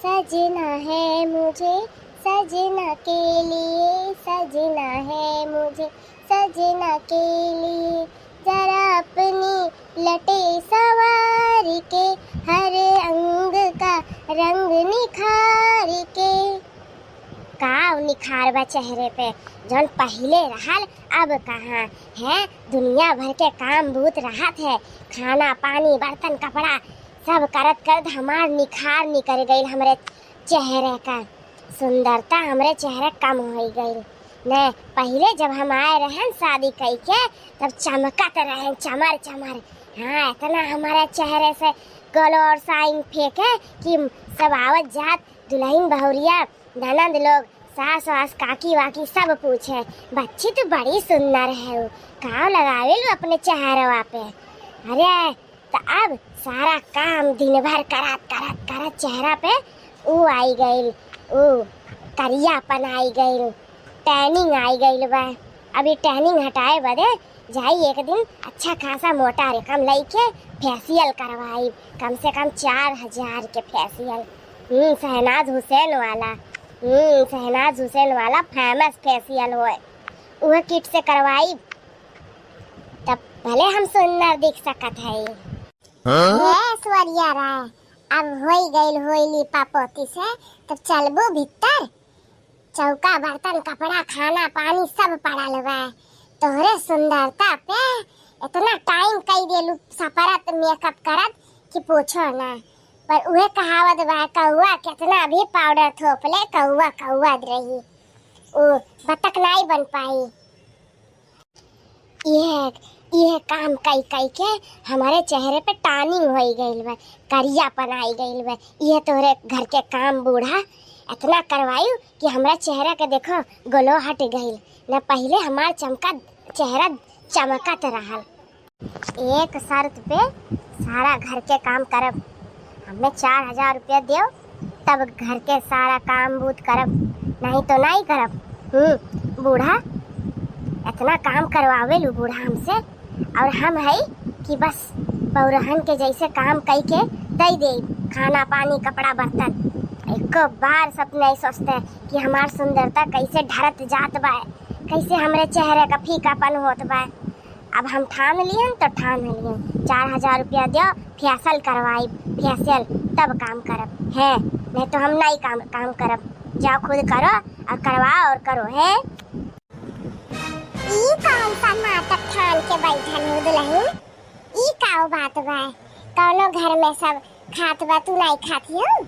सजना है मुझे सजना के लिए, सजना है मुझे सजना के लिए, जरा अपनी लटे सवार के, हर अंग का रंग निखार के। काव निखार बा चेहरे पे जौन पहले रहल अब कहाँ है। दुनिया भर के काम भूत राहत है, खाना पानी बर्तन कपड़ा सब करत करत हमार निखार निकल गई। हमरे चेहरे का सुंदरता हमरे चेहरे कम हो गई ने। पहले जब हम आए रहन शादी कई के तब चमकत रहे चमर चमर। हाँ, इतना हमारे चेहरे से गलो और साइन फेंके कि सब आवत जात दुल्हन बहुरिया ननंद लोग सास वास काकी वाकी सब पूछे, बच्ची तो बड़ी सुंदर है, वो काव लगावे लो अपने चेहरे पे। अरे तो अब सारा काम दिन भर करत करत करत चेहरा पे ऊ आई गई, ऊ करियापन आई गई, टैनिंग आई गई बा। अभी टैनिंग हटाए बदे जाई एक दिन अच्छा खासा मोटा रकम लेके फेशियल करवाई, कम से कम 4000 के फेशियल। शहनाज हुसैन वाला, शहनाज हुसैन वाला फेमस फेशियल होए, वह किट से करवाई तब भले हम सुंदर दिख सकत है। स्वरिया राय अब होई गईल होइली पापोती से, तब चलबो भीतर। चौका बर्तन कपड़ा खाना पानी सब पड़ल बा। तोहरे सुंदरता पे इतना टाइम कई देलू सफरत मेकअप करत कि पूछो ना। पर उहे कहावत बा, कौआ कितना भी पाउडर थोपले कौआ कौआ रही, ओ बतख नहीं बन पाई। ये काम कई कई के हमारे चेहरे पे टानिंग हो गई बा, करियापन आई गई बा। ये तोहरे घर के काम बूढ़ा इतना करवायु कि हमारा चेहरा के देखो गलो हट गई न। पहले हमार चेहरा चमकत रहल। एक शर्त पे सारा घर के काम करब, हमें 4000 रुपया दियो तब घर के सारा काम बूत करब, नहीं तो नहीं करब। बूढ़ा इतना काम करवावे लू बूढ़ा हमसे, और हम है कि बस बौरहन के जैसे काम कई के दे दे खाना पानी कपड़ा बर्तन। एक बार सपने नहीं सोचते कि हमार सुंदरता कैसे ढरत जात बा, कैसे हमरे चेहरे का फीकापन होत बा। अब हम ठान लियन तो ठान लियन, 4000 रुपया दियो फेशियल करवाई, फेशियल तब काम करब है, नहीं तो हम नहीं काम करब। जाओ खुद करो और करवाओ और करो है। ई कौन सा नाटक ठान के बैठल हो दुल्हन? ई काओ बात बा? कौनो घर में सब खात बा तू नहीं खाती हो?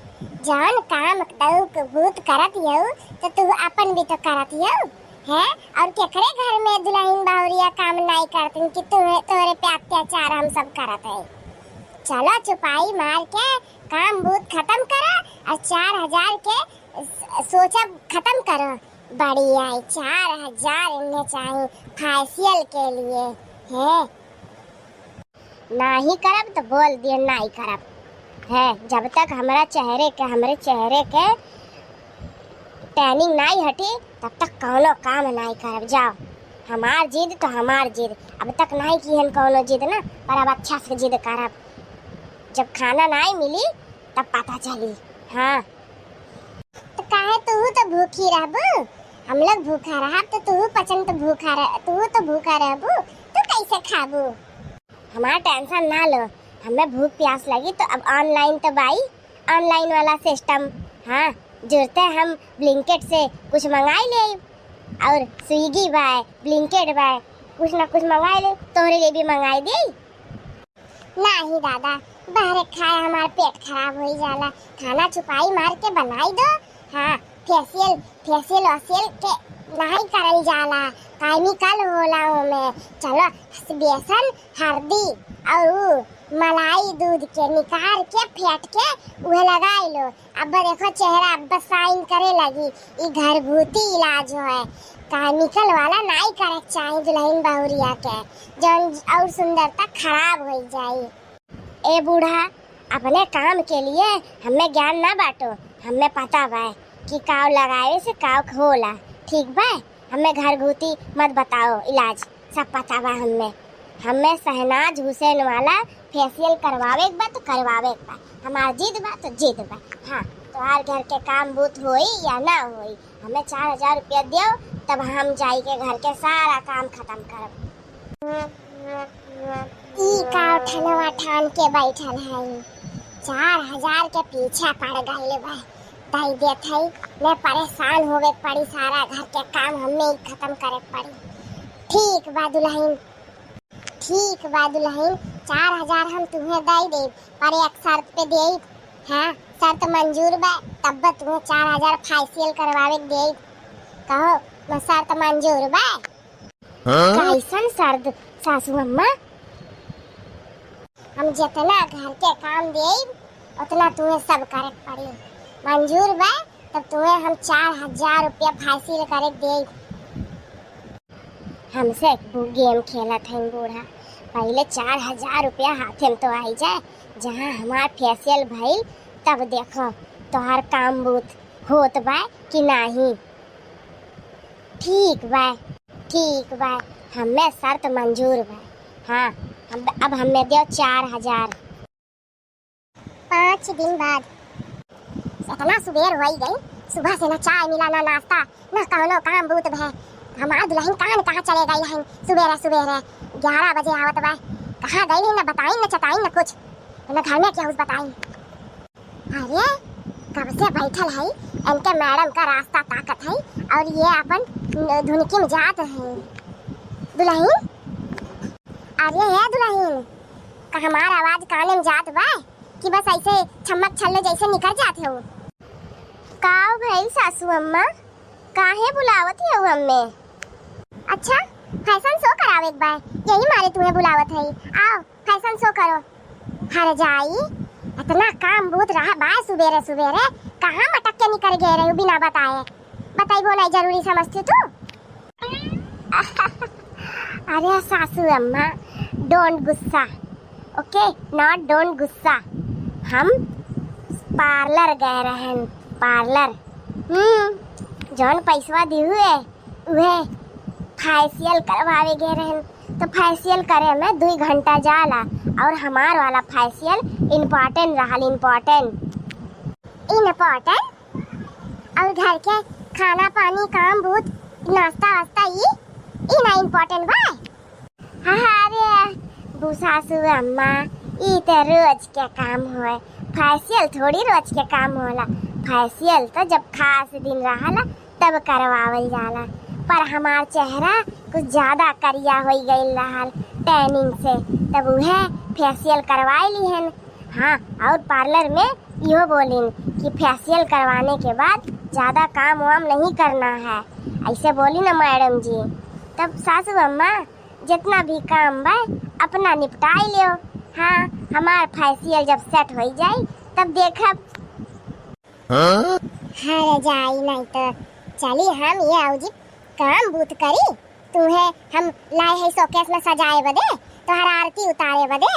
जान काम तू भूत करत हो तो तू अपन भी तो करत हो है। और केकरे घर में दुल्हन बहुरिया काम नहीं करती कि तोरे पे अत्याचार हम सब करत है। चलो चुपाई मार के काम भूत खत्म करो और 4000 के सोचब खत्म करो। बढ़िया 4000 इन्हें चाहिए फेशियल के लिए है। नहीं करब तो बोल दिए नहीं करब है। जब तक हमरे चेहरे के टैनिंग नहीं हटी तब तक कौनो काम नहीं करब। जाओ, हमार जिद तो हमार जिद, अब तक नहीं की हन कौनो जिद ना, पर अब अच्छा से जिद करब। जब खाना नहीं मिली तब पता चली। हाँ तो काहे तू तो भूखी रहबू, हम लोग भूखा रहा तो तू पचन तो भूखा रह, तू तो भूखा रहबू तो कैसे खाबू? हमारा टेंशन ना लो, हमें भूख प्यास लगी तो अब ऑनलाइन तो भाई ऑनलाइन वाला सिस्टम। हाँ जुड़ते हम ब्लिंकेट से कुछ मंगाई ले, और स्विगी बाय ब्लिंकेट बाय कुछ ना कुछ मंगाई ले, तोहरे लिए भी मंगाई दे। नहीं दादा, बाहर खाए हमारा पेट खराब हो जाला, खाना छुपाई मार के बनाई दो। हाँ फेशियल के नहीं करल जाला, केमिकल होला ओमे। चलो बेसन हल्दी और मलाई दूध के निकाल के फेंट के उहे लगाई लो। अब देखो चेहरा अब साइन करे लगी। ये घरगुती इलाज है, केमिकल वाला नहीं करे चाहिए दुल्हन बहुरिया के, जौन और सुंदरता खराब हो जाए। ए बूढ़ा, अपने काम के लिए हमें ज्ञान ना बांटो, हमें पता बा कि काव लगाए से काव होला, ठीक बा? हमें घरगुती मत बताओ इलाज, सब पता बा हमें शहनाज हुसैन वाला फेशियल करवावे बा तो करवावे बा, हमार जिद बा तो जिद बा। हाँ तोहार घर के काम बूत होई या ना होई, हमें 4,000 रुपया दियो, तब हम जाई के घर के सारा काम खत्म करब। ई का ठनवा ठान के बैठल है, 4,000 के पीछे पड़ गई बा। दई देत है, मैं परेशान होवे पड़ी, सारा घर के काम हमें ही खत्म करे पड़ी। ठीक बा दुल्हन, ठीक बा दुल्हन, 4,000 हम तुम्हें दई दे, पर एक शर्त पे दे। हाँ, शर्त मंजूर बा, तब तुम्हें 4,000 फेशियल करवावे दे। कहो मैं शर्त मंजूर बा? कैसन शर्त सासू अम्मा? हम जितना घर के काम दे उतना तुम्हें सब करे पड़ी। मंजूर बा? तब तुम्हें हम 4,000 रुपया फेशियल करे दे। हमसे गेम खेलत है बूढ़ा, पहले 4,000 रुपया हाथे में तो आई जाए, जहाँ हमार फेशियल भइल तब देखो तोहार काम बूत होत बा कि नहीं। ठीक बा, ठीक बा, हमें शर्त मंजूर बा। हाँ, अब हमें दियो 4,000। 5 दिन बाद इतना सुबेर हो गई, सुबह से ना चाय मिला ना नाश्ता ना कौनो काम बूत भे। हमार दुल्हन कहाँ चले गई है? सुबेरे सुबेरे 11 बजे आवत बा, कहाँ गई ना बताई ना चताई ना कुछ, ना घर में क्या बताई। अरे कब से बैठल है, इनके मैडम का रास्ता ताकत है और ये अपन धुनकी में जात है। दुल्हन, अरे है दुल्हन, का हमार आवाज काने में जात बा कि बस ऐसे छमक छल्ले जैसे निकल जाते हो? काव भाई सासू अम्मा, काहे बुलावत है हमें? अच्छा, फैशन शो करावे एक बार, यही मारे तुम्हें बुलावत है। आओ फैशन शो करो। हर जाई, इतना काम बहुत रहा बा सुबेरे सुबेरे, कहाँ मटक के निकल गए रहे बिना बताए? बताइबो नहीं जरूरी समझती तू? अरे सासू अम्मा, डोंट गुस्सा, ओके, नॉट डोंट गुस्सा। हम पार्लर गए रहे, पार्लर। जौन पैसवा दी हुए उहे फेशियल करवावे गए रहे, तो फेशियल करे में 2 घंटा जाला, और हमार वाला फेशियल इम्पोर्टेंट रहा, इम्पोर्टेंट। और घर के खाना पानी काम भूत नाश्ता वास्ता ई ना इम्पोर्टेंट बा? अरे सासू अम्मा, ई तो रोज के काम होए, फेशियल थोड़ी रोज के काम होला। फेशियल तो जब खास दिन रहला तब करवावल जाला, पर हमार चेहरा कुछ ज्यादा करिया हो गई रहल टैनिंग से, तब उहे फेशियल करवाई ली हन। हाँ, और पार्लर में इहो बोलिन कि फेशियल करवाने के बाद ज्यादा काम वाम नहीं करना है, ऐसे बोली ना मैडम जी। तब सासू अम्मा जितना भी काम बा अपना निपटाई लियो। हाँ, हमार फेशियल जब सेट हो जाए तब देखब। हाँ जाई नहीं तो चली हम ये औजी काम बूत करी, तुम्हें हम लाए है शोकेस में सजाए बदे, तोहर आरती उतारे बदे,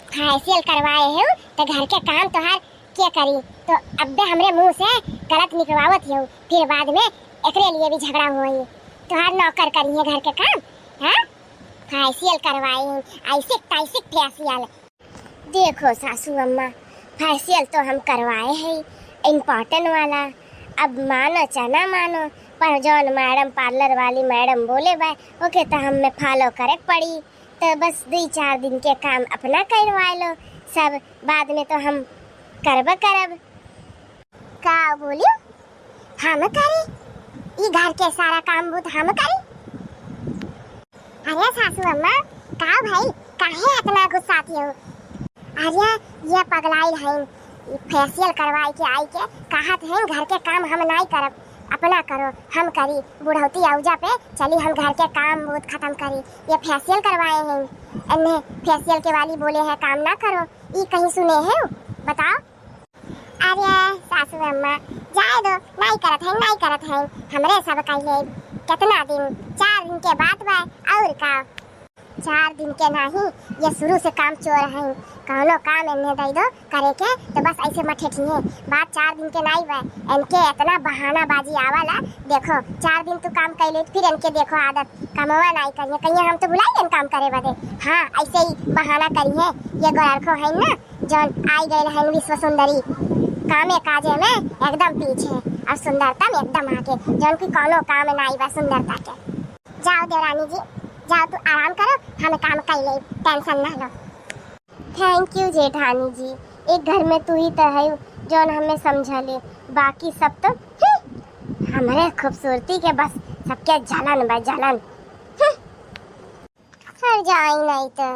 फेशियल करवाए हो तो घर के काम तोहर क्या करी? तो अब हमरे मुंह से गलत निकलवावत हो, फिर बाद में एकरे लिए भी झगड़ा हुई। तोहर नौकर करी है घर के काम? हाँ, फेशियल करवाए ऐसे तैसे फेशियल। देखो सासू अम्मा, फेशियल तो हम करवाए हैं इम्पोर्टेंट वाला, अब मानो चाहे ना मानो, पर जौन मैडम पार्लर वाली मैडम बोले बा ओके तो हमें फॉलो करे पड़ी। तो बस 2-4 दिन के काम अपना करवा लो, सब बाद में तो हम करब। का बोलियो? हम करी? ये घर के सारा काम बुत हम करी? अरे सासू अम्मा, का भाई काहे इतना गुस्साती हो? अरे ये पगलाई है, फेशियल करवाई के आई के कहत है घर के काम हम नहीं करब, अपना करो, हम करी। बुढ़ौती औजा पे चली हम घर के काम बहुत खत्म करी, ये फेशियल करवाए हैं, इन्हें फेशियल के वाली बोले है काम ना करो, ये कहीं सुने हैं? बताओ। अरे सासू अम्मा जाए दो, नहीं करत है हमरे सब कहिए। कितना दिन? 4 दिन के बाद बा, और का 4 दिन के नहीं, ये शुरू से काम चोर है, कौनो काम इन्हें दे दो करे के तो बस ऐसे मठे ठिए, बात 4 दिन के नहीं बा। इनके इतना बहाना बाजी आवाला, देखो 4 दिन तू काम कैले फिर इनके देखो आदत कमवा नहीं करिए, कहीं हम तो बुलाई काम करे बदे। हाँ, ऐसे ही बहाना करिए। ये गोरखो है ना जौन आई गए है विश्व सुंदरी, कामे काजे में एकदम पीछे और सुंदरता में एकदम आगे, जौन की कोनो काम नहीं बा सुंदरता के। जाओ देवरानी जी, जाओ तू आराम करो, हम काम कर ले, टेंशन ना लो। थैंक यू जेठानी जी, एक घर में तू ही तो है जौन हमें समझले, बाकी सब तो हमारे खूबसूरती के बस सबके जलन बा जलन। हर जाई नहीं तो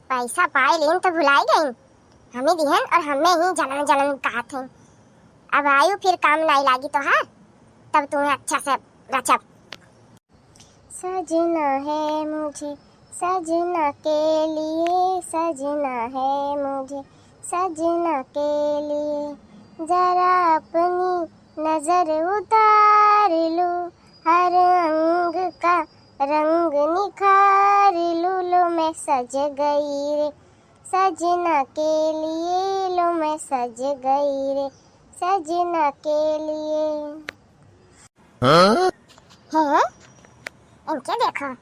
पैसा पाए लेन तो भुलाई गई, हमें दिहन और हमें ही जलन जलन कहा थे। अब आयु फिर काम नहीं लागी तो है, तब तुम्हें अच्छा से रचब। सजना है मुझे सजना के लिए, सजना है मुझे सजना के लिए, जरा अपनी नजर उतार लूं, हर अंग का रंग निखार लूं, लो मैं सज गई रे सजना के लिए, लो मैं सज गई रे सजना के लिए। हाँ? इनके देखो